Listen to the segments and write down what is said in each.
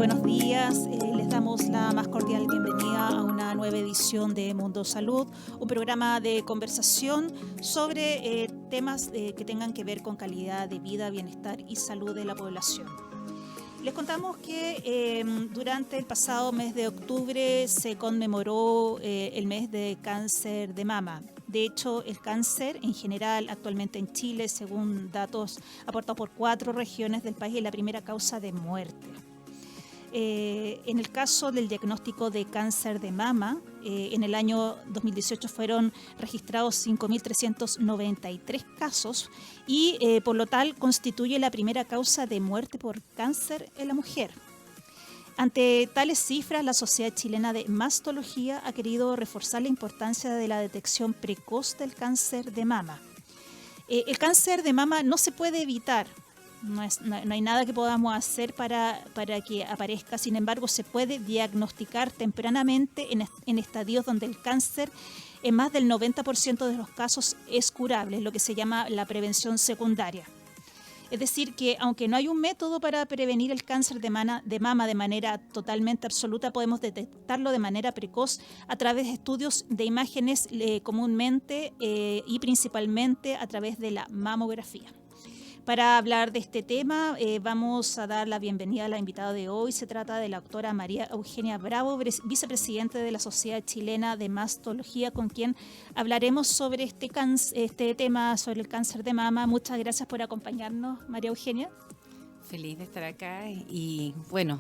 buenos días. Les damos la más cordial bienvenida a una nueva edición de Mundo Salud, un programa de conversación sobre temas que tengan que ver con calidad de vida, bienestar y salud de la población. Les contamos que durante el pasado mes de octubre se conmemoró el mes de cáncer de mama. De hecho, el cáncer en general actualmente en Chile, según datos aportados por 4 regiones del país, es la primera causa de muerte. En el caso del diagnóstico de cáncer de mama, en el año 2018 fueron registrados 5.393 casos y por lo tal constituye la primera causa de muerte por cáncer en la mujer. Ante tales cifras, la Sociedad Chilena de Mastología ha querido reforzar la importancia de la detección precoz del cáncer de mama. El cáncer de mama no se puede evitar. No hay nada que podamos hacer para que aparezca, sin embargo se puede diagnosticar tempranamente en estadios donde el cáncer en más del 90% de los casos es curable, lo que se llama la prevención secundaria. Es decir, que aunque no hay un método para prevenir el cáncer de mama de manera totalmente absoluta, podemos detectarlo de manera precoz a través de estudios de imágenes comúnmente y principalmente a través de la mamografía. Para hablar de este tema, vamos a dar la bienvenida a la invitada de hoy. Se trata de la doctora María Eugenia Bravo, vicepresidente de la Sociedad Chilena de Mastología, con quien hablaremos sobre este tema, sobre el cáncer de mama. Muchas gracias por acompañarnos, María Eugenia. Feliz de estar acá y bueno,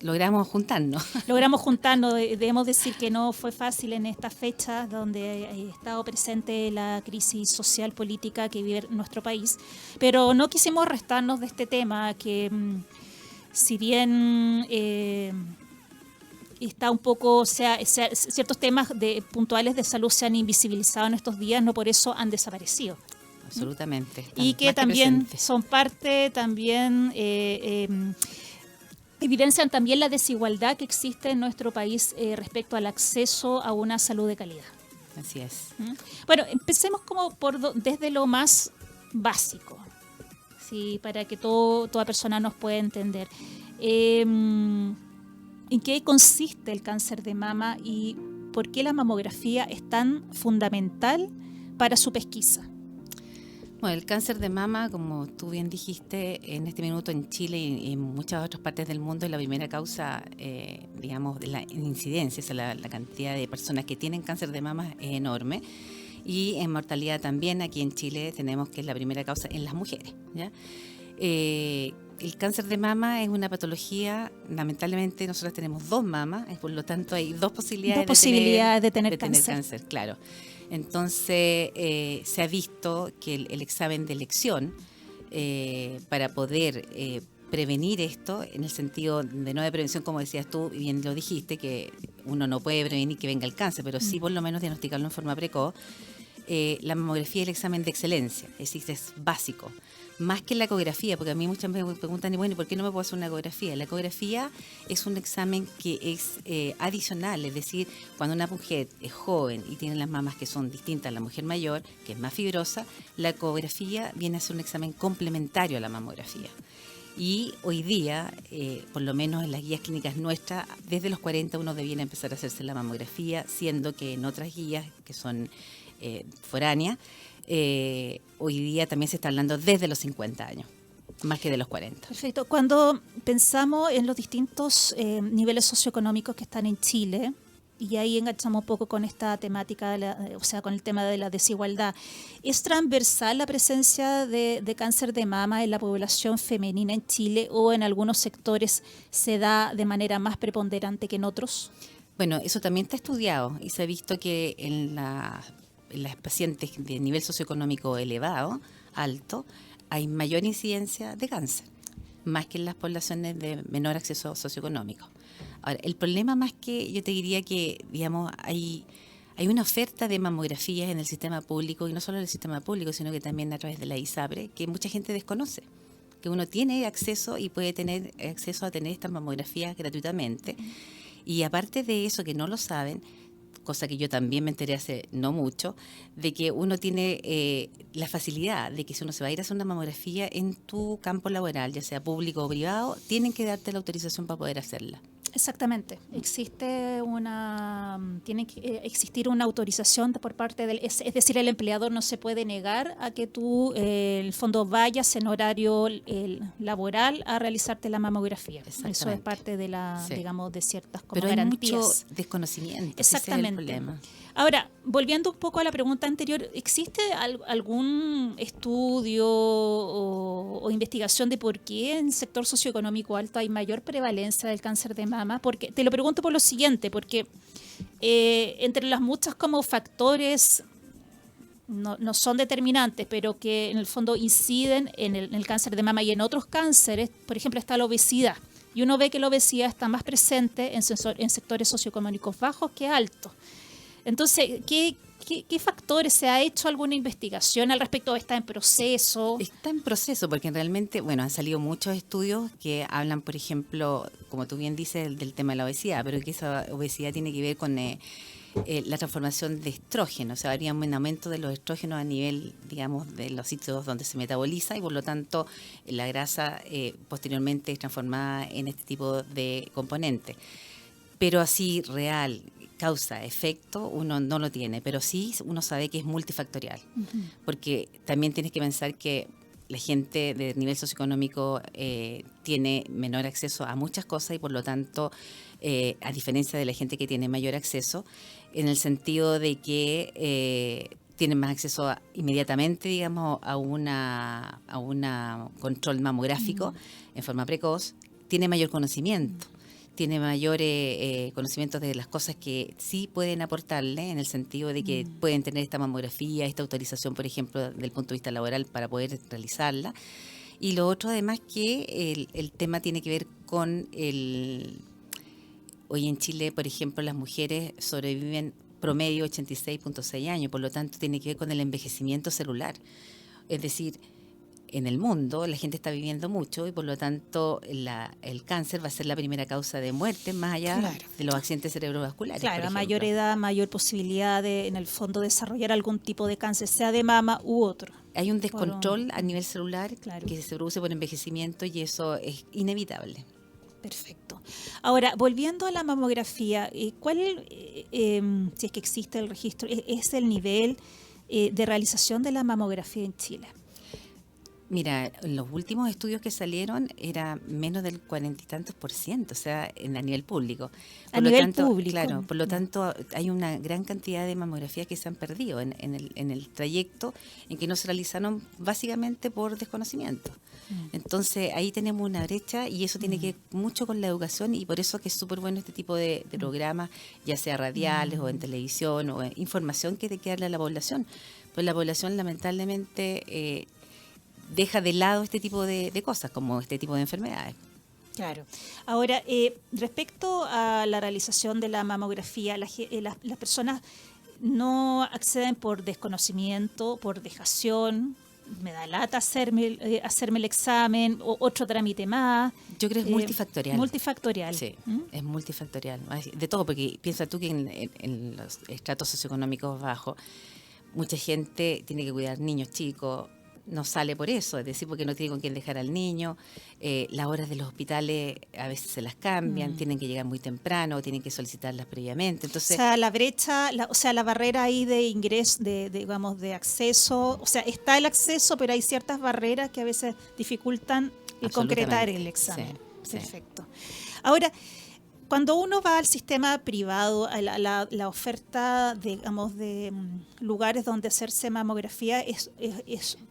logramos juntarnos. Debemos decir que no fue fácil en estas fechas donde ha estado presente la crisis social política que vive nuestro país, pero no quisimos restarnos de este tema que si bien está un poco, ciertos temas puntuales de salud se han invisibilizado en estos días, no por eso han desaparecido. Absolutamente. Y que también son parte, evidencian también la desigualdad que existe en nuestro país respecto al acceso a una salud de calidad. Así es. Bueno, empecemos desde lo más básico, ¿sí? Para que toda persona nos pueda entender. ¿En qué consiste el cáncer de mama y por qué la mamografía es tan fundamental para su pesquisa? Bueno, el cáncer de mama, como tú bien dijiste, en este minuto en Chile y en muchas otras partes del mundo es la primera causa, digamos, de la incidencia, o sea, la cantidad de personas que tienen cáncer de mama es enorme. Y en mortalidad también aquí en Chile tenemos que es la primera causa en las mujeres, ¿ya? El cáncer de mama es una patología, lamentablemente nosotros tenemos 2 mamas, por lo tanto hay 2 posibilidades de tener cáncer. Claro. Entonces se ha visto que el examen de elección para poder prevenir esto, en el sentido de no de prevención, como decías tú, y bien lo dijiste, que uno no puede prevenir que venga el cáncer, pero sí por lo menos diagnosticarlo en forma precoz. La mamografía es el examen de excelencia, es decir, es básico. Más que la ecografía, porque a mí muchas veces me preguntan, bueno, ¿por qué no me puedo hacer una ecografía? La ecografía es un examen que es adicional, es decir, cuando una mujer es joven y tiene las mamas que son distintas a la mujer mayor, que es más fibrosa, la ecografía viene a ser un examen complementario a la mamografía. Y hoy día, por lo menos en las guías clínicas nuestras, desde los 40 uno debiera empezar a hacerse la mamografía, siendo que en otras guías que son foráneas, hoy día también se está hablando desde los 50 años, más que de los 40. Perfecto. Cuando pensamos en los distintos niveles socioeconómicos que están en Chile, y ahí enganchamos un poco con esta temática, con el tema de la desigualdad, ¿es transversal la presencia de cáncer de mama en la población femenina en Chile o en algunos sectores se da de manera más preponderante que en otros? Bueno, eso también está estudiado y se ha visto que en las pacientes de nivel socioeconómico elevado, alto, hay mayor incidencia de cáncer, más que en las poblaciones de menor acceso socioeconómico. Ahora, el problema más que yo te diría que, digamos, hay una oferta de mamografías en el sistema público, y no solo en el sistema público, sino que también a través de la ISAPRE, que mucha gente desconoce, que uno tiene acceso y puede tener acceso a tener estas mamografías gratuitamente. Y aparte de eso, que no lo saben, cosa que yo también me enteré hace no mucho, de que uno tiene la facilidad de que si uno se va a ir a hacer una mamografía en tu campo laboral, ya sea público o privado, tienen que darte la autorización para poder hacerla. Exactamente. Tiene que existir una autorización por parte es decir, el empleador no se puede negar a que tú, en el fondo, vayas en horario laboral a realizarte la mamografía. Eso es parte de digamos, de ciertas como Pero hay garantías. mucho desconocimiento. Exactamente. Ese es el problema. Ahora, volviendo un poco a la pregunta anterior, ¿existe algún estudio o investigación de por qué en el sector socioeconómico alto hay mayor prevalencia del cáncer de mama? Porque te lo pregunto por lo siguiente, porque entre las muchas como factores no son determinantes, pero que en el fondo inciden en el cáncer de mama y en otros cánceres, por ejemplo, está la obesidad. Y uno ve que la obesidad está más presente en sectores socioeconómicos bajos que altos. Entonces, ¿qué factores? ¿Se ha hecho alguna investigación al respecto? ¿Está en proceso? Está en proceso porque realmente, bueno, han salido muchos estudios que hablan, por ejemplo, como tú bien dices, del tema de la obesidad, pero que esa obesidad tiene que ver con la transformación de estrógenos. O sea, habría un aumento de los estrógenos a nivel, digamos, de los sitios donde se metaboliza y por lo tanto la grasa posteriormente es transformada en este tipo de componentes. Pero así real, causa, efecto, uno no lo tiene, pero sí uno sabe que es multifactorial, porque también tienes que pensar que la gente de nivel socioeconómico tiene menor acceso a muchas cosas y por lo tanto, a diferencia de la gente que tiene mayor acceso, en el sentido de que tienen más acceso inmediatamente, digamos, a una control mamográfico en forma precoz, tiene mayor conocimiento. Tiene mayor conocimiento de las cosas que sí pueden aportarle, en el sentido de que pueden tener esta mamografía, esta autorización, por ejemplo, del punto de vista laboral para poder realizarla. Y lo otro, además, que el tema tiene que ver con hoy en Chile, por ejemplo, las mujeres sobreviven promedio 86.6 años, por lo tanto, tiene que ver con el envejecimiento celular. Es decir, en el mundo la gente está viviendo mucho y por lo tanto el cáncer va a ser la primera causa de muerte más allá de los accidentes cerebrovasculares. Claro, a mayor edad, mayor posibilidad de, en el fondo, desarrollar algún tipo de cáncer, sea de mama u otro. Hay un descontrol a nivel celular que se produce por envejecimiento y eso es inevitable. Perfecto. Ahora, volviendo a la mamografía, ¿cuál, si es que existe el registro, es el nivel de realización de la mamografía en Chile? Mira, en los últimos estudios que salieron era menos del 40 y tantos %, o sea, a nivel público. A nivel público. Claro, por lo tanto hay una gran cantidad de mamografías que se han perdido en el trayecto en que no se realizaron básicamente por desconocimiento. Entonces ahí tenemos una brecha y eso tiene que ver mucho con la educación y por eso que es súper bueno este tipo de programas, ya sea radiales o en televisión o información que hay que darle a la población. Pues la población lamentablemente deja de lado este tipo de cosas, como este tipo de enfermedades. Claro. Ahora, respecto a la realización de la mamografía, las personas no acceden por desconocimiento, por dejación. Me da lata hacerme el examen o otro trámite más. Yo creo que es multifactorial. Multifactorial. Sí, es multifactorial. De todo, porque piensa tú que en los estratos socioeconómicos bajos, mucha gente tiene que cuidar niños chicos, no sale por eso, es decir, porque no tiene con quién dejar al niño, las horas de los hospitales a veces se las cambian, tienen que llegar muy temprano, tienen que solicitarlas previamente. Entonces, o sea, la brecha, la barrera ahí de ingreso, digamos, de acceso, o sea, está el acceso, pero hay ciertas barreras que a veces dificultan el concretar el examen. Sí, perfecto. Ahora, cuando uno va al sistema privado, a la oferta, digamos, de lugares donde hacerse mamografía es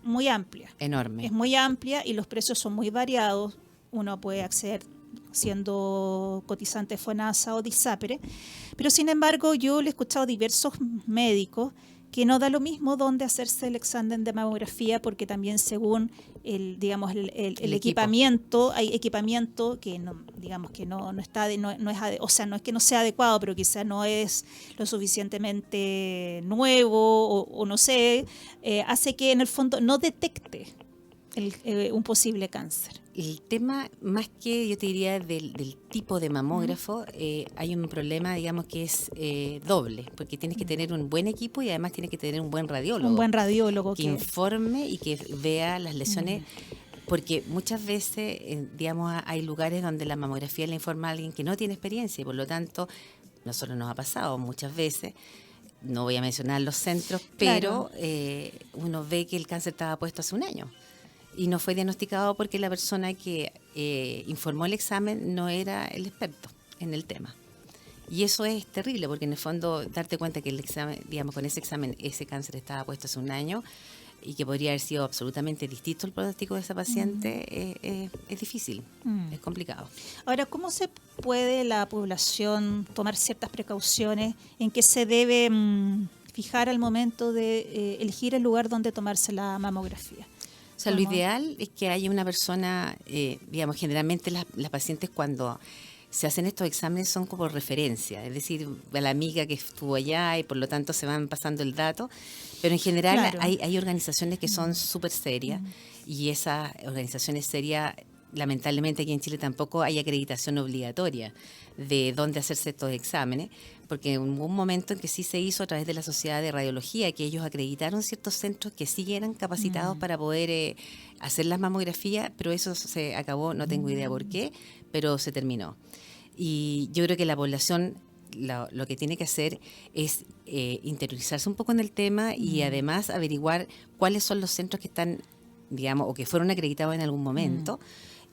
muy amplia. Enorme. Es muy amplia y los precios son muy variados. Uno puede acceder siendo cotizante FONASA o de ISAPRE, pero sin embargo yo le he escuchado a diversos médicos que no da lo mismo dónde hacerse el examen de mamografía porque también según el equipamiento, hay equipamiento que no, digamos que no está o sea, no es que no sea adecuado, pero quizás no es lo suficientemente nuevo o no sé, hace que en el fondo no detecte un posible cáncer? El tema, más que yo te diría del tipo de mamógrafo, hay un problema, digamos, que es doble, porque tienes que tener un buen equipo y además tienes que tener un buen Un radiólogo buen radiólogo que informe y que vea las lesiones. Porque muchas veces, digamos, hay lugares donde la mamografía la informa a alguien que no tiene experiencia y por lo tanto, nosotros nos ha pasado muchas veces, no voy a mencionar los centros, Claro. pero uno ve que el cáncer estaba puesto hace un año y no fue diagnosticado porque la persona que informó el examen no era el experto en el tema. Y eso es terrible porque en el fondo darte cuenta que el examen, digamos, con ese examen ese cáncer estaba puesto hace un año y que podría haber sido absolutamente distinto el pronóstico de esa paciente, es difícil, es complicado. Ahora, ¿cómo se puede la población tomar ciertas precauciones? ¿En qué se debe fijar al momento de elegir el lugar donde tomarse la mamografía? O sea, lo ideal es que haya una persona, digamos, generalmente las pacientes cuando se hacen estos exámenes son como referencia, es decir, a la amiga que estuvo allá y por lo tanto se van pasando el dato, pero en general Claro. hay organizaciones que son súper serias y esas organizaciones serias, lamentablemente aquí en Chile tampoco hay acreditación obligatoria de dónde hacerse estos exámenes, porque hubo un momento en que sí se hizo a través de la Sociedad de Radiología, que ellos acreditaron ciertos centros que sí eran capacitados para poder hacer las mamografías, pero eso se acabó, no tengo idea por qué, pero se terminó. Y yo creo que la población lo que tiene que hacer es interiorizarse un poco en el tema y además averiguar cuáles son los centros que están, digamos, o que fueron acreditados en algún momento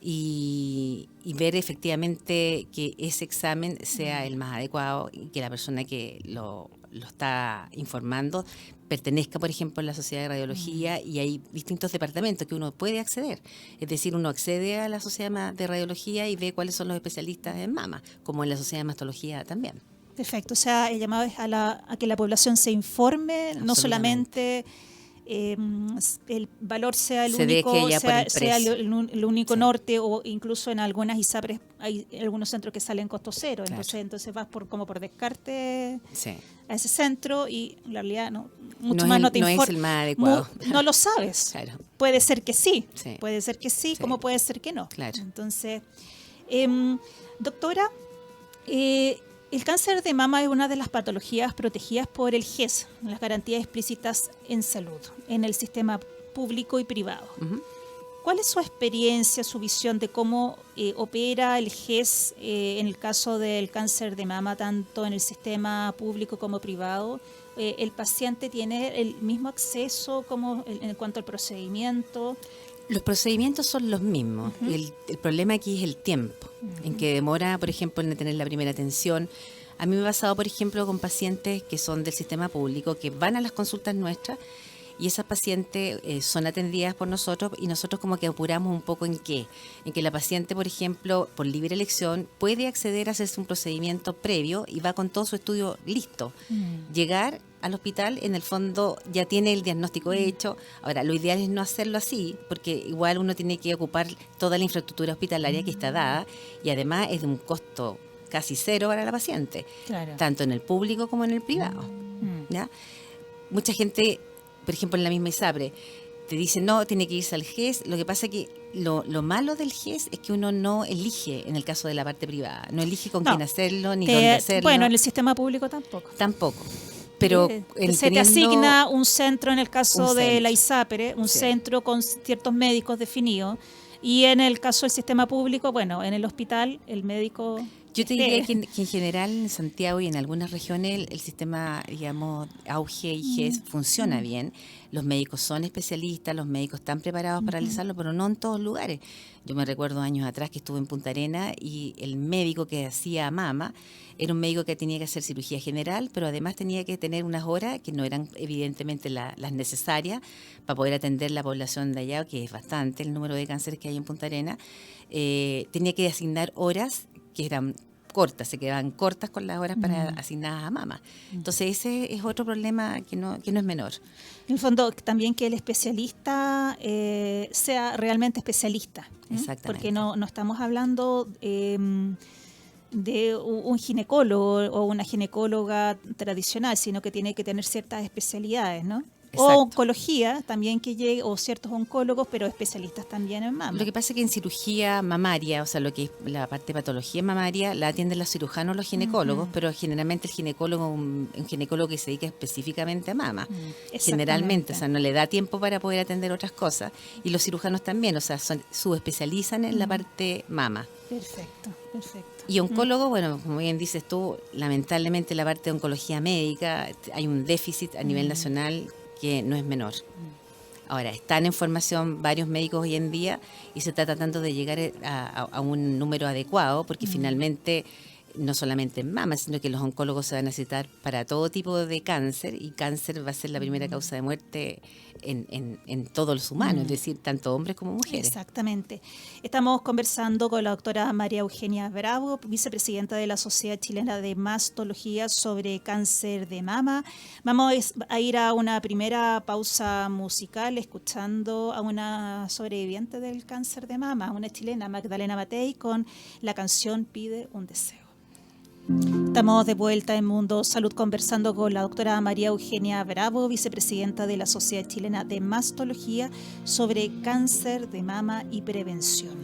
y ver efectivamente que ese examen sea el más adecuado y que la persona que lo está informando pertenezca, por ejemplo, a la Sociedad de Radiología y hay distintos departamentos que uno puede acceder. Es decir, uno accede a la Sociedad de Radiología y ve cuáles son los especialistas en mama, como en la Sociedad de Mastología también. Perfecto. O sea, el llamado es a que la población se informe, no solamente el valor sea el Se único, deje ya por el sea precio. el único Sí. norte, o incluso en algunas ISAPRES hay algunos centros que salen costo cero. Claro. Entonces vas como por descarte Sí. a ese centro y en realidad mucho No más es no el- te no es informa. el más adecuado. No lo sabes. Claro. Puede ser que sí, Sí. puede ser que sí, Sí. como puede ser que no. Claro. Entonces, doctora, el cáncer de mama es una de las patologías protegidas por el GES, las garantías explícitas en salud, en el sistema público y privado. Ujú. ¿Cuál es su experiencia, su visión de cómo opera el GES en el caso del cáncer de mama, tanto en el sistema público como privado? ¿El paciente tiene el mismo acceso como en cuanto al procedimiento? Los procedimientos son los mismos. El problema aquí es el tiempo en que demora, por ejemplo, en tener la primera atención. A mí me ha pasado, por ejemplo, con pacientes que son del sistema público, que van a las consultas nuestras y esas pacientes son atendidas por nosotros y nosotros como que apuramos un poco en qué. En que la paciente, por ejemplo, por libre elección, puede acceder a hacerse un procedimiento previo y va con todo su estudio listo. Llegar al hospital, en el fondo ya tiene el diagnóstico hecho. Ahora, lo ideal es no hacerlo así, porque igual uno tiene que ocupar toda la infraestructura hospitalaria que está dada y además es de un costo casi cero para la paciente, Claro. tanto en el público como en el privado. ¿Ya? Mucha gente, por ejemplo, en la misma ISAPRE, te dice, no, tiene que irse al GES. Lo que pasa es que lo malo del GES es que uno no elige, en el caso de la parte privada, no elige con No. quién hacerlo, ni dónde hacerlo. Bueno, en el sistema público tampoco. Tampoco. Pero Se te asigna un centro en el caso un de centro. la ISAPRE, un Sí. centro con ciertos médicos definidos, y en el caso del sistema público, bueno, en el hospital el médico... Yo te diría que en general en Santiago y en algunas regiones el sistema, digamos, AUGE y GES funciona bien. Los médicos son especialistas, los médicos están preparados para realizarlo, pero no en todos lugares. Yo me recuerdo años atrás que estuve en Punta Arenas y el médico que hacía mama era un médico que tenía que hacer cirugía general, pero además tenía que tener unas horas que no eran evidentemente las necesarias para poder atender la población de allá, que es bastante el número de cánceres que hay en Punta Arenas. Tenía que asignar horas que eran cortas, se quedaban cortas con las horas para asignadas a mama. Entonces ese es otro problema que no es menor. En el fondo, también que el especialista sea realmente especialista. Exactamente. Porque no estamos hablando de un ginecólogo o una ginecóloga tradicional, sino que tiene que tener ciertas especialidades, ¿no? O Exacto. oncología también que llegue, o ciertos oncólogos, pero especialistas también en mama. Lo que pasa es que en cirugía mamaria, o sea, lo que es la parte de patología mamaria, la atienden los cirujanos, los ginecólogos, pero generalmente el ginecólogo, un ginecólogo que se dedica específicamente a mama. Generalmente, o sea, no le da tiempo para poder atender otras cosas. Y los cirujanos también, o sea, subespecializan en la parte mama. Perfecto, perfecto. Y oncólogo, bueno, como bien dices tú, lamentablemente la parte de oncología médica, hay un déficit a nivel nacional que no es menor. Ahora, están en formación varios médicos hoy en día y se está tratando de llegar a un número adecuado, porque finalmente no solamente en mama, sino que los oncólogos se van a necesitar para todo tipo de cáncer, y cáncer va a ser la primera causa de muerte en todos los humanos, es decir, tanto hombres como mujeres. Exactamente. Estamos conversando con la doctora María Eugenia Bravo, vicepresidenta de la Sociedad Chilena de Mastología, sobre cáncer de mama. Vamos a ir a una primera pausa musical escuchando a una sobreviviente del cáncer de mama, una chilena, Magdalena Matei, con la canción Pide un deseo. Estamos de vuelta en Mundo Salud conversando con la doctora María Eugenia Bravo, vicepresidenta de la Sociedad Chilena de Mastología, sobre cáncer de mama y prevención.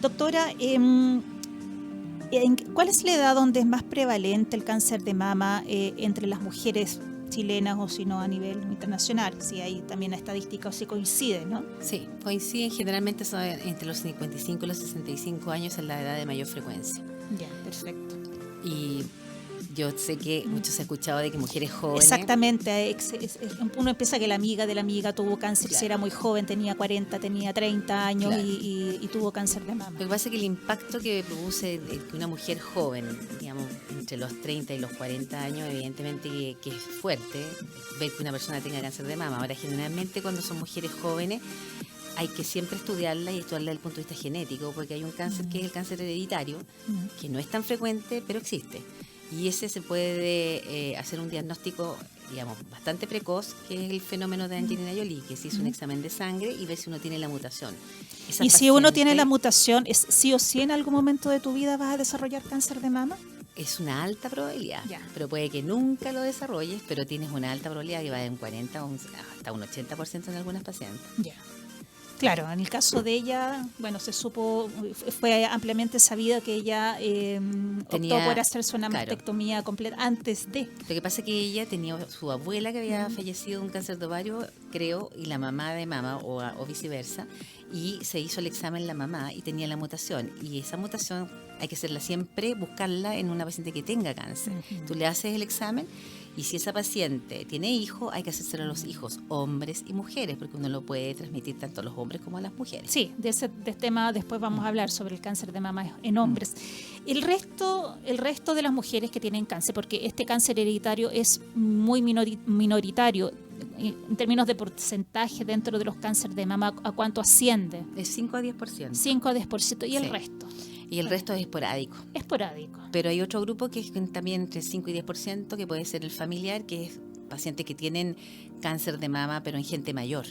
Doctora, ¿cuál es la edad donde es más prevalente el cáncer de mama entre las mujeres chilenas, o si no a nivel internacional? Si hay también estadísticas o si coincide, ¿no? Sí, coinciden, generalmente son entre los 55 y los 65 años, en la edad de mayor frecuencia. Ya, perfecto. Y yo sé que muchos han escuchado de que mujeres jóvenes... Exactamente, uno piensa que la amiga de la amiga tuvo cáncer, Claro. si era muy joven, tenía 40, tenía 30 años, Claro. y tuvo cáncer de mama. Lo que pasa es que el impacto que produce que una mujer joven, digamos, entre los 30 y los 40 años, evidentemente que es fuerte ver que una persona tenga cáncer de mama. Ahora, generalmente cuando son mujeres jóvenes, hay que siempre estudiarla, y estudiarla desde el punto de vista genético, porque hay un cáncer que es el cáncer hereditario, que no es tan frecuente, pero existe. Y ese se puede hacer un diagnóstico, digamos, bastante precoz, que es el fenómeno de Angelina Jolie, que se hizo un examen de sangre y ver si uno tiene la mutación. Y si uno tiene la mutación, ¿es sí o sí en algún momento de tu vida vas a desarrollar cáncer de mama? Es una alta probabilidad, Ya. pero puede que nunca lo desarrolles, pero tienes una alta probabilidad que va de un 40 hasta un 80% en algunas pacientes. Ya. Claro, en el caso de ella, bueno, se supo, fue ampliamente sabido que ella optó por hacerse una mastectomía completa antes de. Lo que pasa es que ella tenía su abuela que había fallecido de un cáncer de ovario, creo, y la mamá de mamá, o viceversa, y se hizo el examen la mamá y tenía la mutación. Y esa mutación hay que hacerla siempre, buscarla en una paciente que tenga cáncer. Tú le haces el examen, y si esa paciente tiene hijos, hay que hacérselo a los hijos, hombres y mujeres, porque uno lo puede transmitir tanto a los hombres como a las mujeres. Sí, de ese tema después vamos a hablar sobre el cáncer de mama en hombres. El resto de las mujeres que tienen cáncer, porque este cáncer hereditario es muy minoritario, en términos de porcentaje dentro de los cánceres de mama, ¿a cuánto asciende? Es 5 a 10%. 5 a 10%. ¿Y el Sí. resto? Y el resto es esporádico. Esporádico. Pero hay otro grupo que es también entre 5 y 10%, que puede ser el familiar, que es pacientes que tienen cáncer de mama, pero en gente mayor.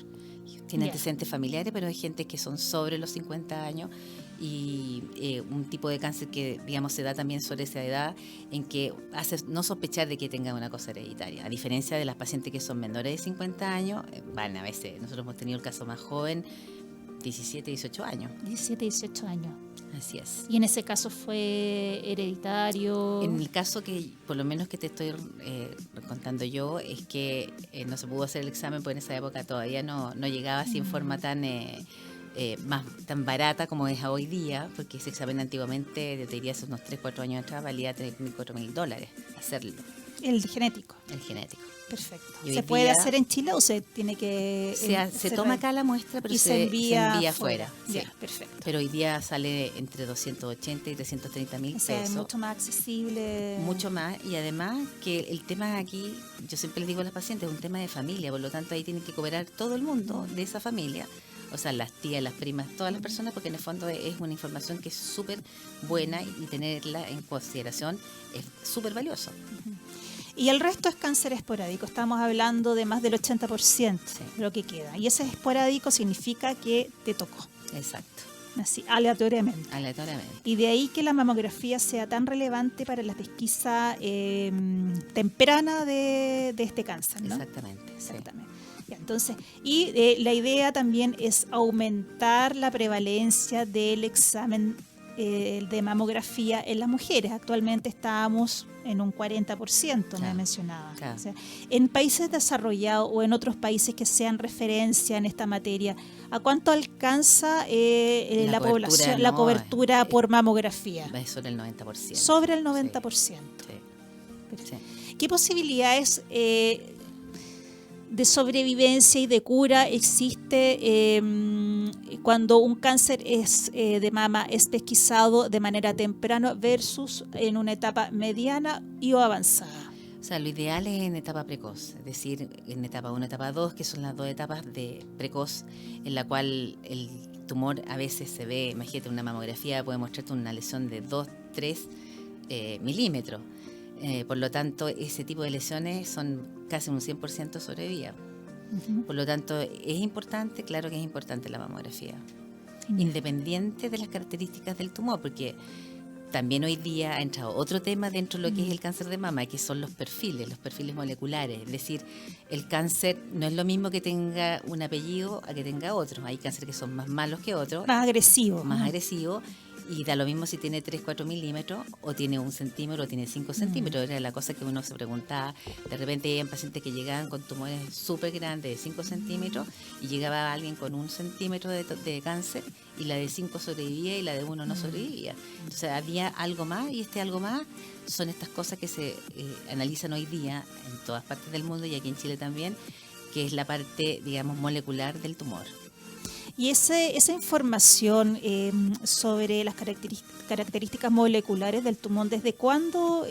Tiene antecedentes familiares, pero hay gente que son sobre los 50 años, y un tipo de cáncer que, digamos, se da también sobre esa edad, en que hace no sospechar de que tenga una cosa hereditaria. A diferencia de las pacientes que son menores de 50 años, van a veces, nosotros hemos tenido el caso más joven, 17, 18 años. 17, 18 años. Así es. ¿Y en ese caso fue hereditario? En el caso que, por lo menos que te estoy contando yo, es que no se pudo hacer el examen, porque en esa época todavía no llegaba así en forma tan barata como es hoy día, porque ese examen antiguamente, te diría hace unos 3, 4 años atrás, valía $3,000, $4,000 hacerlo. El genético. El genético. Perfecto. Y ¿Se puede hacer en Chile o se tiene que...? Se toma acá la muestra, pero y se envía afuera. Ya, Sí. perfecto. Pero hoy día sale entre 280 y 330 mil O sea, pesos. es mucho más accesible. Mucho más, y además que el tema aquí, yo siempre les digo a las pacientes, es un tema de familia, por lo tanto ahí tienen que cooperar todo el mundo de esa familia, o sea, las tías, las primas, todas las personas, porque en el fondo es una información que es súper buena, y tenerla en consideración es súper valioso. Y el resto es cáncer esporádico. Estamos hablando de más del 80% de lo que queda. Y ese esporádico significa que te tocó. Exacto. Así, aleatoriamente. Aleatoriamente. Y de ahí que la mamografía sea tan relevante para la pesquisa temprana de este cáncer, ¿no? Exactamente. Exactamente. Ya, entonces, y la idea también es aumentar la prevalencia del examen de mamografía en las mujeres. Actualmente estamos en un 40%, me mencionaba. Claro. O sea, en países desarrollados o en otros países que sean referencia en esta materia, ¿a cuánto alcanza la población, la cobertura por mamografía? Es sobre el 90%. Sobre el 90%. Sí. ¿Qué posibilidades de sobrevivencia y de cura existe cuando un cáncer de mama es pesquisado de manera temprana versus en una etapa mediana y o avanzada? O sea, lo ideal es en etapa precoz, es decir, en etapa 1, etapa 2, que son las dos etapas de precoz, en la cual el tumor a veces se ve, imagínate, una mamografía puede mostrarte una lesión de 2, 3 milímetros. Por lo tanto, ese tipo de lesiones son casi un 100% sobrevida. Uh-huh. Por lo tanto, es importante, claro que es importante la mamografía, independiente de las características del tumor, porque también hoy día ha entrado otro tema dentro de lo que es el cáncer de mama, que son los perfiles moleculares. Es decir, el cáncer no es lo mismo que tenga un apellido a que tenga otro. Hay cánceres que son más malos que otros. Más agresivos. Más agresivos. Y da lo mismo si tiene 3, 4 milímetros, o tiene 1 centímetro, o tiene 5 centímetros. Era la cosa que uno se preguntaba. De repente había pacientes que llegaban con tumores súper grandes de 5 centímetros, y llegaba alguien con 1 centímetro de cáncer, y la de 5 sobrevivía y la de 1 no sobrevivía. Entonces había algo más, y este algo más son estas cosas que se analizan hoy día en todas partes del mundo y aquí en Chile también, que es la parte, digamos, molecular del tumor. Y esa información sobre las características moleculares del tumor, ¿desde cuándo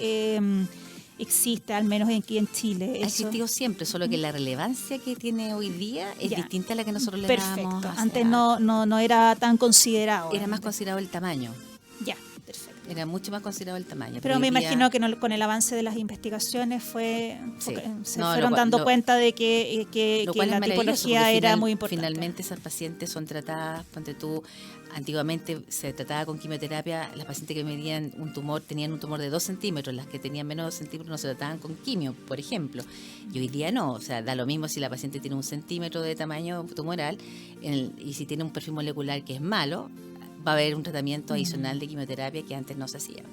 existe, al menos aquí en Chile? Ha existido siempre, solo que la relevancia que tiene hoy día es distinta a la que nosotros le dábamos. Perfecto, antes no era tan considerado. Era más considerado el tamaño. Ya, perfecto. Era mucho más considerado el tamaño. Pero me imagino que con el avance de las investigaciones se fueron dando cuenta de que la tipología era muy importante. Finalmente esas pacientes son tratadas, ponte tú, antiguamente se trataba con quimioterapia, las pacientes que medían un tumor, tenían un tumor de 2 centímetros, las que tenían menos de 2 centímetros no se trataban con quimio, por ejemplo. Y hoy día no, o sea, da lo mismo si la paciente tiene 1 centímetro de tamaño tumoral y si tiene un perfil molecular que es malo, va a haber un tratamiento adicional de quimioterapia que antes no se hacía.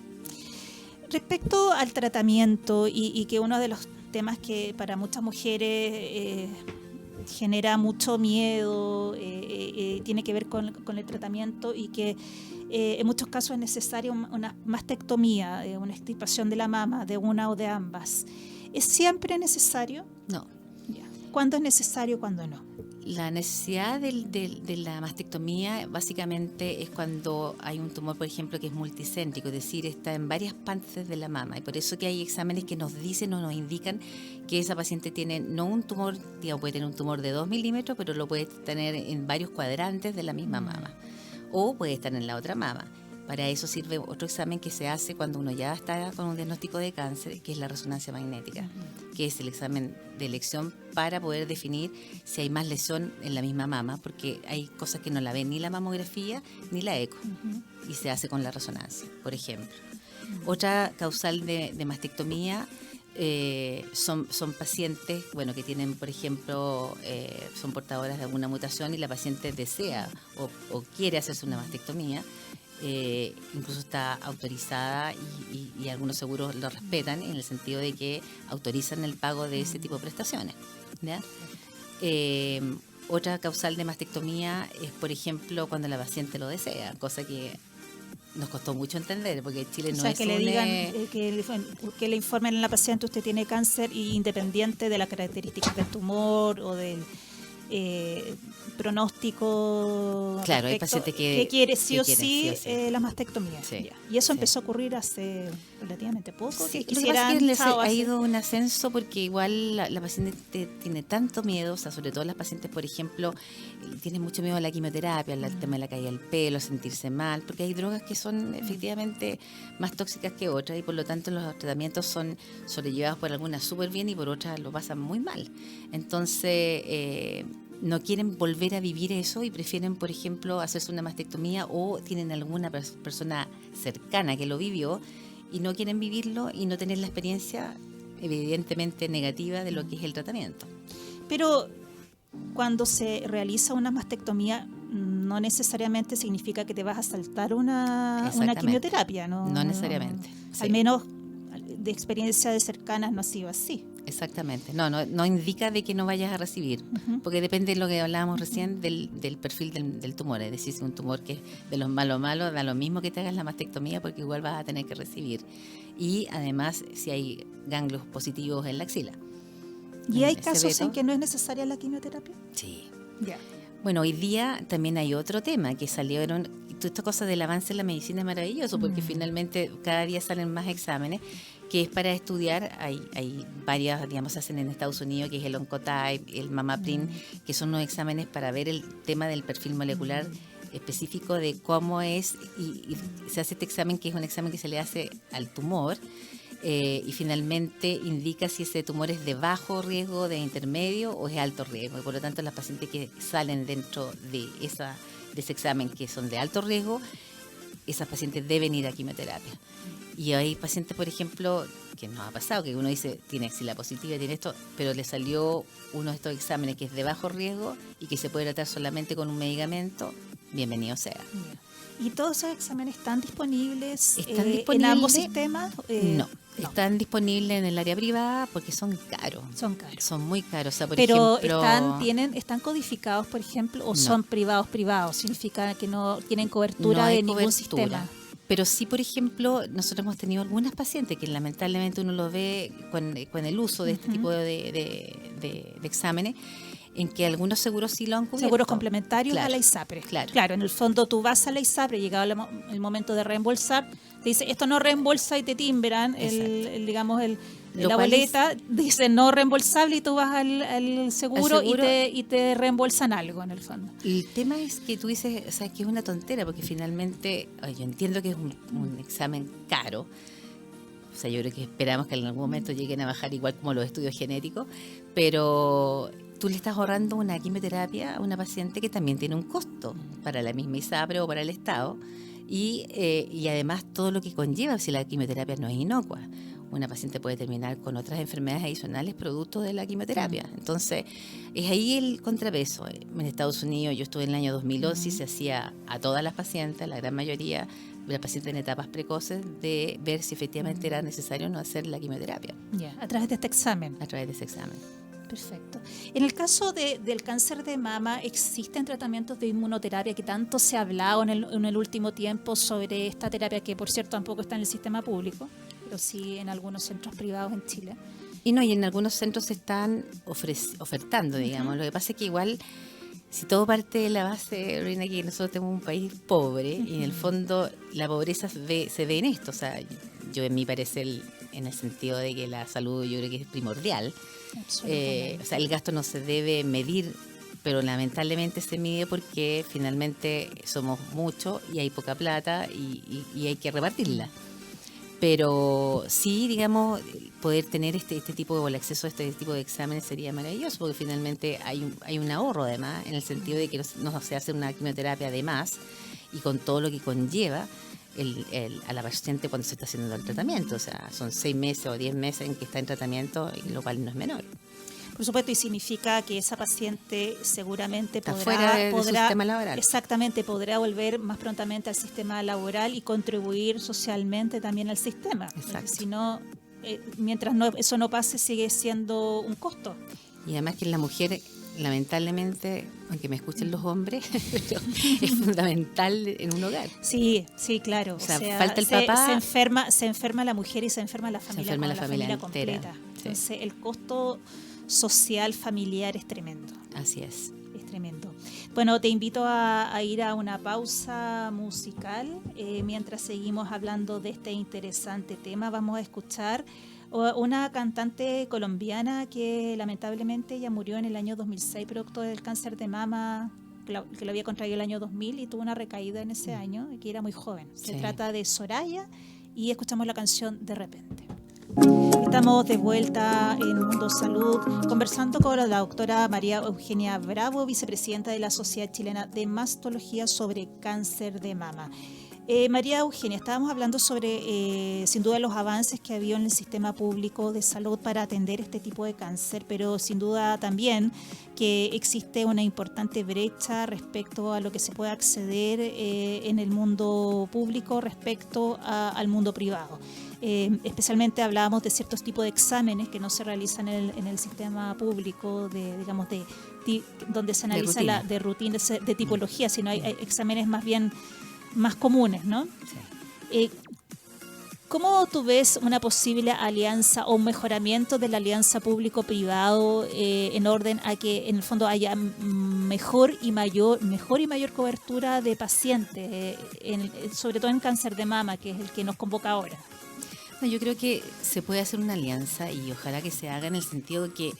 Respecto al tratamiento y que uno de los temas que para muchas mujeres genera mucho miedo, tiene que ver con el tratamiento y que en muchos casos es necesaria una mastectomía, una extirpación de la mama, de una o de ambas. ¿Es siempre necesario? No. Ya. ¿Cuándo es necesario, cuándo no? La necesidad de la mastectomía básicamente es cuando hay un tumor, por ejemplo, que es multicéntrico, es decir, está en varias partes de la mama, y por eso que hay exámenes que nos dicen o nos indican que esa paciente tiene no un tumor, digamos, puede tener un tumor de 2 milímetros, pero lo puede tener en varios cuadrantes de la misma mama, o puede estar en la otra mama. Para eso sirve otro examen que se hace cuando uno ya está con un diagnóstico de cáncer, que es la resonancia magnética, que es el examen de elección para poder definir si hay más lesión en la misma mama, porque hay cosas que no la ven ni la mamografía ni la eco, y se hace con la resonancia, por ejemplo. Otra causal de mastectomía son pacientes, bueno, que tienen, por ejemplo, son portadoras de alguna mutación y la paciente desea o quiere hacerse una mastectomía. Incluso está autorizada y algunos seguros lo respetan en el sentido de que autorizan el pago de ese tipo de prestaciones, ¿ya? Otra causal de mastectomía es, por ejemplo, cuando la paciente lo desea, cosa que nos costó mucho entender, porque Chile no es que le digan, que le informen a la paciente: usted tiene cáncer, y independiente de las características del tumor o del pronóstico. Claro, hay pacientes que quiere sí o sí la mastectomía. Sí, y eso empezó a ocurrir hace relativamente poco. Sí, lo que pasa es que les ha ido un ascenso, porque igual la paciente tiene tanto miedo, o sea, sobre todo las pacientes, por ejemplo, tienen mucho miedo a la quimioterapia, al tema de la caída del pelo, a sentirse mal, porque hay drogas que son efectivamente más tóxicas que otras, y por lo tanto los tratamientos son sobrellevados por algunas súper bien y por otras lo pasan muy mal. Entonces no quieren volver a vivir eso y prefieren, por ejemplo, hacerse una mastectomía, o tienen alguna persona cercana que lo vivió y no quieren vivirlo y no tener la experiencia evidentemente negativa de lo que es el tratamiento. Pero cuando se realiza una mastectomía no necesariamente significa que te vas a saltar una quimioterapia, ¿no? No necesariamente. Al menos de experiencia de cercanas no ha sido así. Exactamente. No indica de que no vayas a recibir, porque depende de lo que hablábamos recién del perfil del tumor. Es decir, si un tumor que es de los malos, da lo mismo que te hagas la mastectomía porque igual vas a tener que recibir. Y además, si hay ganglios positivos en la axila. ¿Y hay casos en que no es necesaria la quimioterapia? Sí. Ya. Bueno, hoy día también hay otro tema que salieron. Toda esta cosa del avance en la medicina es maravilloso porque finalmente cada día salen más exámenes que es para estudiar. Hay varias, digamos, hacen en Estados Unidos, que es el Oncotype, el MammaPrint, que son unos exámenes para ver el tema del perfil molecular específico de cómo es, y se hace este examen, que es un examen que se le hace al tumor, y finalmente indica si ese tumor es de bajo riesgo, de intermedio o es alto riesgo. Y por lo tanto, las pacientes que salen dentro de ese examen, que son de alto riesgo, esas pacientes deben ir a quimioterapia. Y hay pacientes, por ejemplo, que nos ha pasado, que uno dice, tiene axila positiva, tiene esto, pero le salió uno de estos exámenes que es de bajo riesgo y que se puede tratar solamente con un medicamento, bienvenido sea. ¿Y todos esos exámenes están disponibles en ambos sistemas? No, están disponibles en el área privada porque son caros. Son muy caros. O sea, pero ¿están codificados, por ejemplo, o son privados? Significa que no tienen cobertura de ningún sistema. Pero sí, por ejemplo, nosotros hemos tenido algunas pacientes que lamentablemente uno lo ve con el uso de este tipo de exámenes, en que algunos seguros sí lo han cubierto. Seguros complementarios a la ISAPRE. Claro, en el fondo tú vas a la ISAPRE, llegado el momento de reembolsar, te dice, esto no reembolsa, y te timbran la boleta, dice no reembolsable, y tú vas al seguro y te reembolsan algo en el fondo. El tema es que tú dices, o sea, que es una tontera, porque finalmente, yo entiendo que es un examen caro. O sea, yo creo que esperamos que en algún momento lleguen a bajar igual como los estudios genéticos, pero tú le estás ahorrando una quimioterapia a una paciente que también tiene un costo para la misma ISAPRE o para el Estado, y además todo lo que conlleva si la quimioterapia no es inocua. Una paciente puede terminar con otras enfermedades adicionales producto de la quimioterapia. Entonces, es ahí el contrapeso. En Estados Unidos, yo estuve en el año 2011 y se hacía a todas las pacientes, la gran mayoría de las pacientes en etapas precoces, de ver si efectivamente era necesario o no hacer la quimioterapia. A través de este examen. A través de ese examen. Perfecto. En el caso del cáncer de mama, ¿existen tratamientos de inmunoterapia? Que tanto se ha hablado en el último tiempo sobre esta terapia, que por cierto tampoco está en el sistema público, pero sí en algunos centros privados en Chile. Y en algunos centros se están ofertando, digamos. Lo que pasa es que igual, si todo parte de la base, Reina, que nosotros tenemos un país pobre, y en el fondo la pobreza se ve en esto. O sea, yo en mi parecer, en el sentido de que la salud yo creo que es primordial. O sea, el gasto no se debe medir, pero lamentablemente se mide porque finalmente somos muchos y hay poca plata y hay que repartirla. Pero sí, digamos, poder tener este tipo o el acceso a este tipo de exámenes sería maravilloso, porque finalmente hay un ahorro además, en el sentido de que no se hace una quimioterapia de más, y con todo lo que conlleva a la paciente cuando se está haciendo el tratamiento. O sea, son 6 meses o 10 meses en que está en tratamiento, lo cual no es menor. Por supuesto, y significa que esa paciente seguramente podrá de su sistema laboral. Exactamente, podrá volver más prontamente al sistema laboral y contribuir socialmente también al sistema. Si no, mientras eso no pase, sigue siendo un costo. Y además que la mujer, lamentablemente, aunque me escuchen los hombres, pero es fundamental en un hogar. Sí, claro. O sea, falta el papá. Se enferma la mujer y se enferma la familia, se enferma la familia completa. Sí. Entonces, el costo social, familiar es tremendo. Así es. Es tremendo. Bueno, te invito a ir a una pausa musical. Mientras seguimos hablando de este interesante tema, vamos a escuchar una cantante colombiana que lamentablemente ya murió en el año 2006 producto del cáncer de mama, que lo había contraído el año 2000 y tuvo una recaída en ese año, que era muy joven. Se trata de Soraya y escuchamos la canción De Repente. Estamos de vuelta en Mundo Salud conversando con la doctora María Eugenia Bravo, vicepresidenta de la Sociedad Chilena de Mastología, sobre cáncer de mama. María Eugenia, estábamos hablando sobre, sin duda, los avances que ha habido en el sistema público de salud para atender este tipo de cáncer, pero sin duda también que existe una importante brecha respecto a lo que se puede acceder en el mundo público respecto al mundo privado. Especialmente hablábamos de ciertos tipos de exámenes que no se realizan en el sistema público, donde se analiza de rutina, de tipología, sino hay exámenes más comunes, ¿no? Sí. ¿Cómo tú ves una posible alianza o un mejoramiento de la alianza público-privado en orden a que en el fondo haya mejor y mayor cobertura de pacientes, sobre todo en cáncer de mama, que es el que nos convoca ahora? Yo creo que se puede hacer una alianza y ojalá que se haga en el sentido de que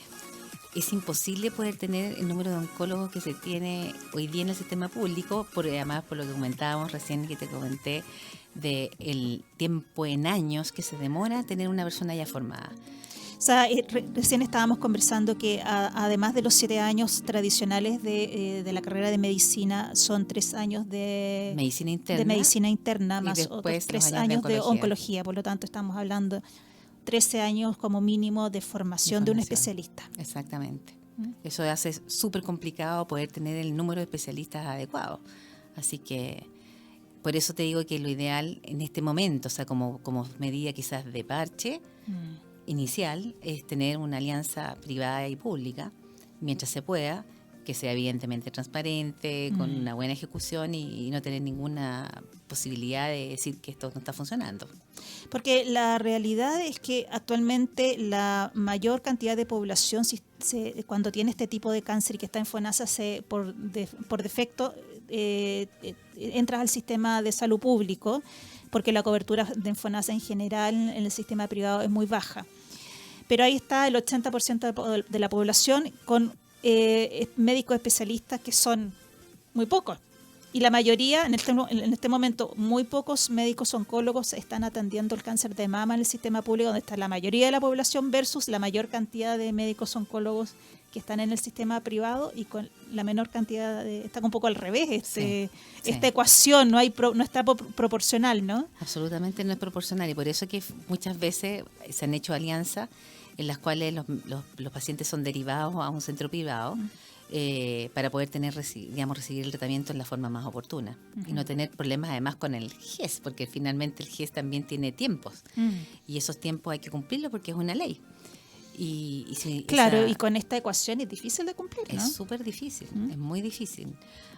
es imposible poder tener el número de oncólogos que se tiene hoy día en el sistema público, además por lo que comentábamos recién, que te comenté, del tiempo en años que se demora tener una persona ya formada. O sea, recién estábamos conversando que además de los 7 años tradicionales de la carrera de medicina, son 3 años de medicina interna más otros 3 años de oncología. Por lo tanto, estamos hablando 13 años como mínimo de formación de un especialista. Exactamente. Eso hace súper complicado poder tener el número de especialistas adecuado. Así que por eso te digo que lo ideal en este momento, o sea, como medida quizás de parche inicial, es tener una alianza privada y pública, mientras se pueda, que sea evidentemente transparente, con una buena ejecución y no tener ninguna posibilidad de decir que esto no está funcionando. Porque la realidad es que actualmente la mayor cantidad de población, cuando tiene este tipo de cáncer y que está en FONASA, por defecto entras al sistema de salud público, porque la cobertura de FONASA en general en el sistema privado es muy baja. Pero ahí está el 80% de la población con médicos especialistas que son muy pocos. Y la mayoría, en este momento, muy pocos médicos oncólogos están atendiendo el cáncer de mama en el sistema público, donde está la mayoría de la población versus la mayor cantidad de médicos oncólogos que están en el sistema privado y con la menor cantidad está un poco al revés esta ecuación, no está proporcional, ¿no? Absolutamente no es proporcional y por eso que muchas veces se han hecho alianzas en las cuales los pacientes son derivados a un centro privado para poder recibir el tratamiento en la forma más oportuna y no tener problemas además con el GES, porque finalmente el GES también tiene tiempos y esos tiempos hay que cumplirlos porque es una ley. Y y con esta ecuación es difícil de cumplir, ¿no? Es súper difícil, es muy difícil.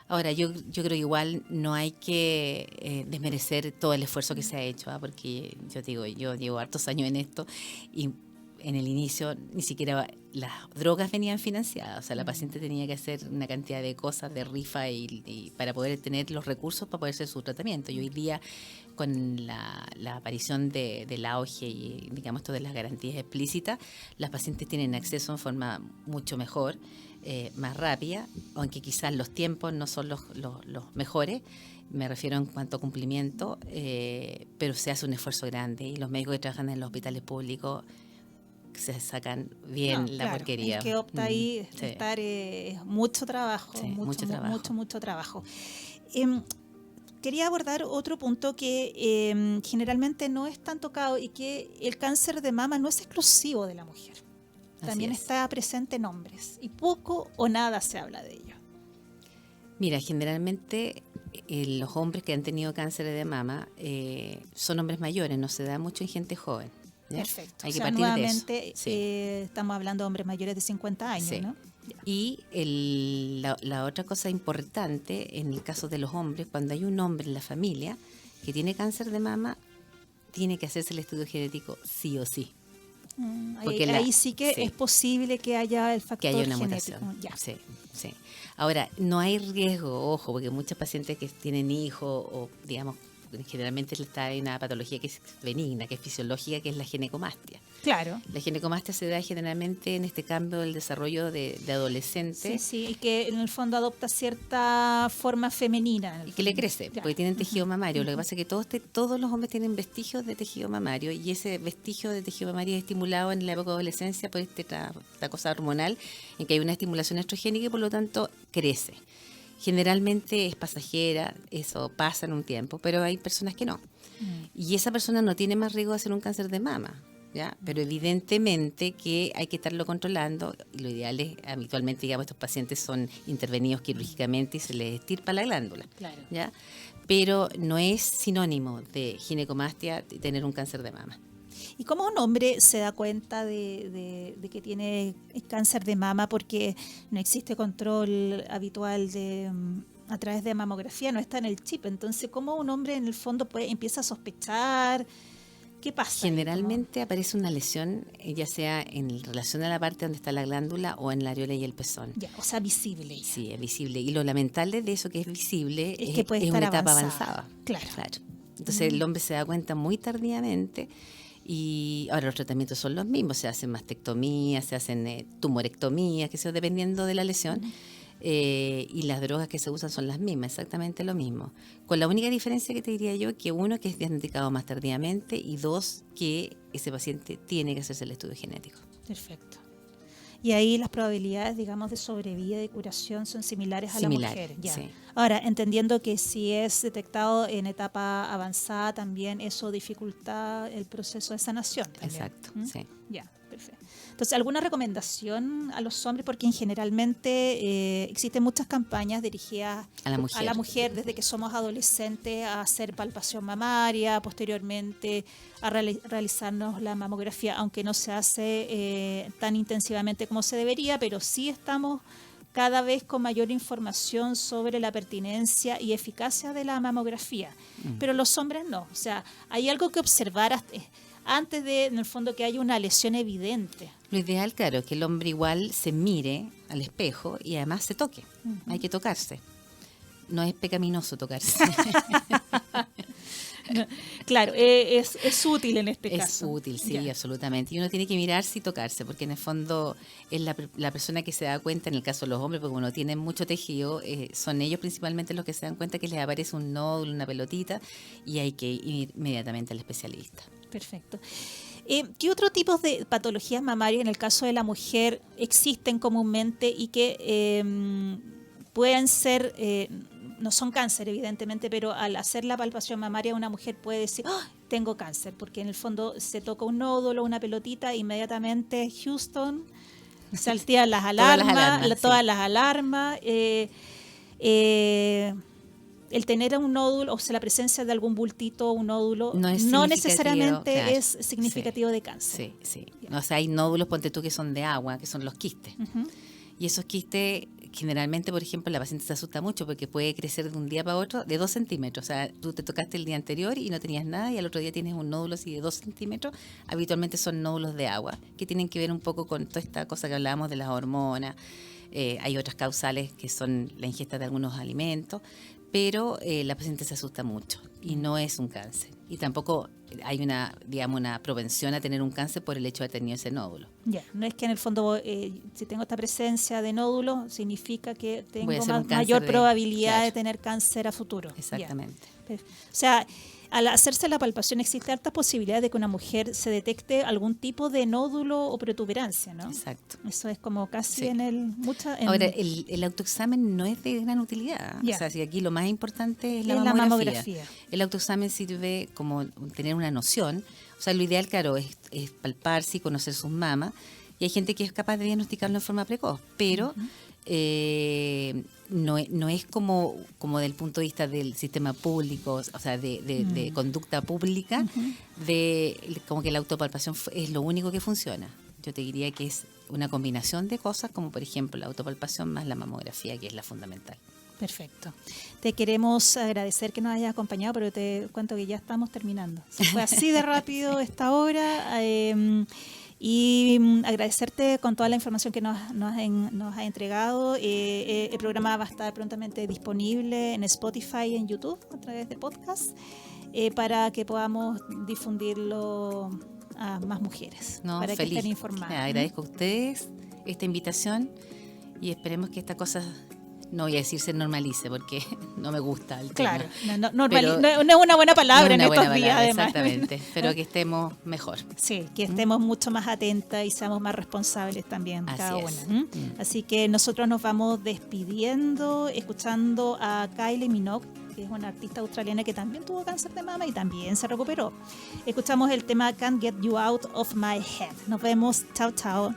Ahora, yo creo que igual no hay que desmerecer todo el esfuerzo que se ha hecho, porque yo llevo hartos años en esto y en el inicio ni siquiera las drogas venían financiadas, o sea, la paciente tenía que hacer una cantidad de cosas, de rifa y para poder tener los recursos para poder hacer su tratamiento. Y hoy día, con la aparición del auge y, digamos, esto de las garantías explícitas, las pacientes tienen acceso en forma mucho mejor, más rápida, aunque quizás los tiempos no son los mejores, me refiero en cuanto a cumplimiento, pero se hace un esfuerzo grande y los médicos que trabajan en los hospitales públicos se sacan bien la porquería. El que opta ahí estar mucho trabajo, mucho trabajo. Quería abordar otro punto que generalmente no es tan tocado y que el cáncer de mama no es exclusivo de la mujer. También está presente en hombres y poco o nada se habla de ello. Mira, generalmente los hombres que han tenido cáncer de mama son hombres mayores, no se da mucho en gente joven. ¿Ya? Perfecto. Hay que partir nuevamente, de eso. Estamos hablando de hombres mayores de 50 años, ¿no? Ya. Y la otra cosa importante en el caso de los hombres, cuando hay un hombre en la familia que tiene cáncer de mama, tiene que hacerse el estudio genético sí o sí. Ahí sí que es posible que haya el factor que haya una genético. Mutación. Sí. Ahora, no hay riesgo, ojo, porque muchas pacientes que tienen hijos o, digamos, generalmente está en una patología que es benigna, que es fisiológica, que es la ginecomastia. Claro. La ginecomastia se da generalmente en este cambio del desarrollo de adolescente. Sí, y que en el fondo adopta cierta forma femenina. Y que le crece, porque tienen tejido mamario. Lo que pasa es que todos los hombres tienen vestigios de tejido mamario y ese vestigio de tejido mamario es estimulado en la época de adolescencia por esta cosa hormonal en que hay una estimulación estrogénica y por lo tanto crece. Generalmente es pasajera, eso pasa en un tiempo, pero hay personas que no. Y esa persona no tiene más riesgo de hacer un cáncer de mama, ¿ya? Pero evidentemente que hay que estarlo controlando. Y lo ideal es, habitualmente, digamos, estos pacientes son intervenidos quirúrgicamente y se les extirpa la glándula, Claro. ¿ya? Pero no es sinónimo de ginecomastia tener un cáncer de mama. ¿Y cómo un hombre se da cuenta de que tiene cáncer de mama? Porque no existe control habitual a través de mamografía, no está en el chip. Entonces, ¿cómo un hombre en el fondo empieza a sospechar? ¿Qué pasa? Generalmente aparece una lesión, ya sea en relación a la parte donde está la glándula o en la areola y el pezón. Ya, o sea, visible. Ya. Sí, es visible. Y lo lamentable de eso que es visible es que puede estar una etapa avanzada. avanzada. Claro. Entonces el hombre se da cuenta muy tardíamente. Y ahora los tratamientos son los mismos, se hacen mastectomías, se hacen tumorectomías, que sea, dependiendo de la lesión, y las drogas que se usan son las mismas, exactamente lo mismo. Con la única diferencia que te diría yo, que uno, que es diagnosticado más tardíamente, y dos, que ese paciente tiene que hacerse el estudio genético. Perfecto. Y ahí las probabilidades, digamos, de sobrevida y de curación son similares a la mujer. Ya. Sí. Ahora, entendiendo que si es detectado en etapa avanzada, también eso dificulta el proceso de sanación. También. Exacto, sí. Ya, perfecto. Entonces, ¿alguna recomendación a los hombres? Porque generalmente existen muchas campañas dirigidas a la mujer desde que somos adolescentes a hacer palpación mamaria, posteriormente a realizarnos la mamografía, aunque no se hace tan intensivamente como se debería, pero sí estamos cada vez con mayor información sobre la pertinencia y eficacia de la mamografía. Pero los hombres no. O sea, hay algo que observar antes de, en el fondo, que haya una lesión evidente. Lo ideal, claro, es que el hombre igual se mire al espejo y además se toque. Hay que tocarse. No es pecaminoso tocarse. Claro, es útil en este caso. Es útil, sí, absolutamente. Y uno tiene que mirarse y tocarse, porque en el fondo es la persona que se da cuenta, en el caso de los hombres, porque como no tienen mucho tejido, son ellos principalmente los que se dan cuenta que les aparece un nódulo, una pelotita, y hay que ir inmediatamente al especialista. Perfecto. ¿Qué otros tipos de patologías mamarias en el caso de la mujer existen comúnmente y que pueden ser, no son cáncer evidentemente, pero al hacer la palpación mamaria una mujer puede decir, ¡oh, tengo cáncer! Porque en el fondo se toca un nódulo, una pelotita, inmediatamente Houston, saltean las alarmas, todas las alarmas. El tener un nódulo, o sea, la presencia de algún bultito, un nódulo, no necesariamente es significativo de cáncer. Sí. O sea, hay nódulos, ponte tú, que son de agua, que son los quistes. Y esos quistes, generalmente, por ejemplo, la paciente se asusta mucho porque puede crecer de un día para otro de 2 centímetros. O sea, tú te tocaste el día anterior y no tenías nada y al otro día tienes un nódulo así de 2 centímetros. Habitualmente son nódulos de agua, que tienen que ver un poco con toda esta cosa que hablábamos de las hormonas. Hay otras causales que son la ingesta de algunos alimentos, pero la paciente se asusta mucho y no es un cáncer. Y tampoco hay una propensión a tener un cáncer por el hecho de haber tenido ese nódulo. Ya, no es que en el fondo, si tengo esta presencia de nódulo, significa que tengo mayor probabilidad de tener cáncer a futuro. Exactamente. Ya. O sea, al hacerse la palpación existe hartas posibilidades de que una mujer se detecte algún tipo de nódulo o protuberancia, ¿no? Exacto. Eso es como casi Ahora, el autoexamen no es de gran utilidad. O sea, si aquí lo más importante es la mamografía. El autoexamen sirve como tener una noción. O sea, lo ideal, claro, es palparse y conocer sus mamas. Y hay gente que es capaz de diagnosticarlo en forma precoz, pero no es como del punto de vista del sistema público, o sea, de conducta pública, como que la autopalpación es lo único que funciona. Yo te diría que es una combinación de cosas, como por ejemplo la autopalpación más la mamografía, que es la fundamental. Perfecto. Te queremos agradecer que nos hayas acompañado, pero te cuento que ya estamos terminando. Se fue así de rápido esta hora. Y agradecerte con toda la información que nos ha entregado. El programa va a estar prontamente disponible en Spotify y en YouTube a través de podcast para que podamos difundirlo a más mujeres, para que estén informadas. Agradezco a ustedes esta invitación y esperemos que esta cosa no voy a decir se normalice porque no me gusta el Claro, tema. no es una buena palabra en estos días, además. Exactamente, pero que estemos mejor. Sí, que estemos mucho más atentas y seamos más responsables también cada una. Así que nosotros nos vamos despidiendo, escuchando a Kylie Minogue, que es una artista australiana que también tuvo cáncer de mama y también se recuperó. Escuchamos el tema Can't Get You Out of My Head. Nos vemos. Chao, chao.